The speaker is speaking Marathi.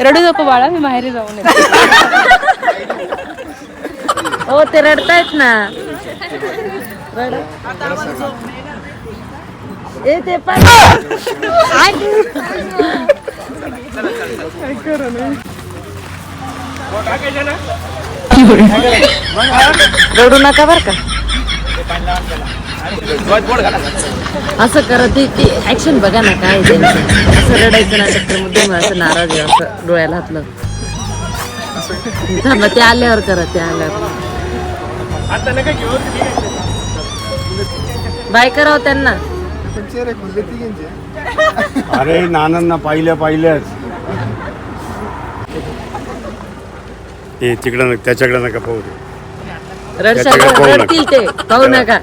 रडू नको बाळा, मी माहेरी जाऊन येते. हो ते रडतायत ना. ए ते पण रडू नका बर का. असं करत की ऍक्शन बघा ना काय असं रडायचं नाटक तर मुद्दाम असं नाराज आहे असं डोळ्याला हातलं. थांबा ते आल्यावर करा, ते आल्यावर बाय करावं त्यांना. अरे नानांना पाहिल्याच हे तिकडं त्याच्याकडे नका पाहू दे. रडतील ते, पाहू नका.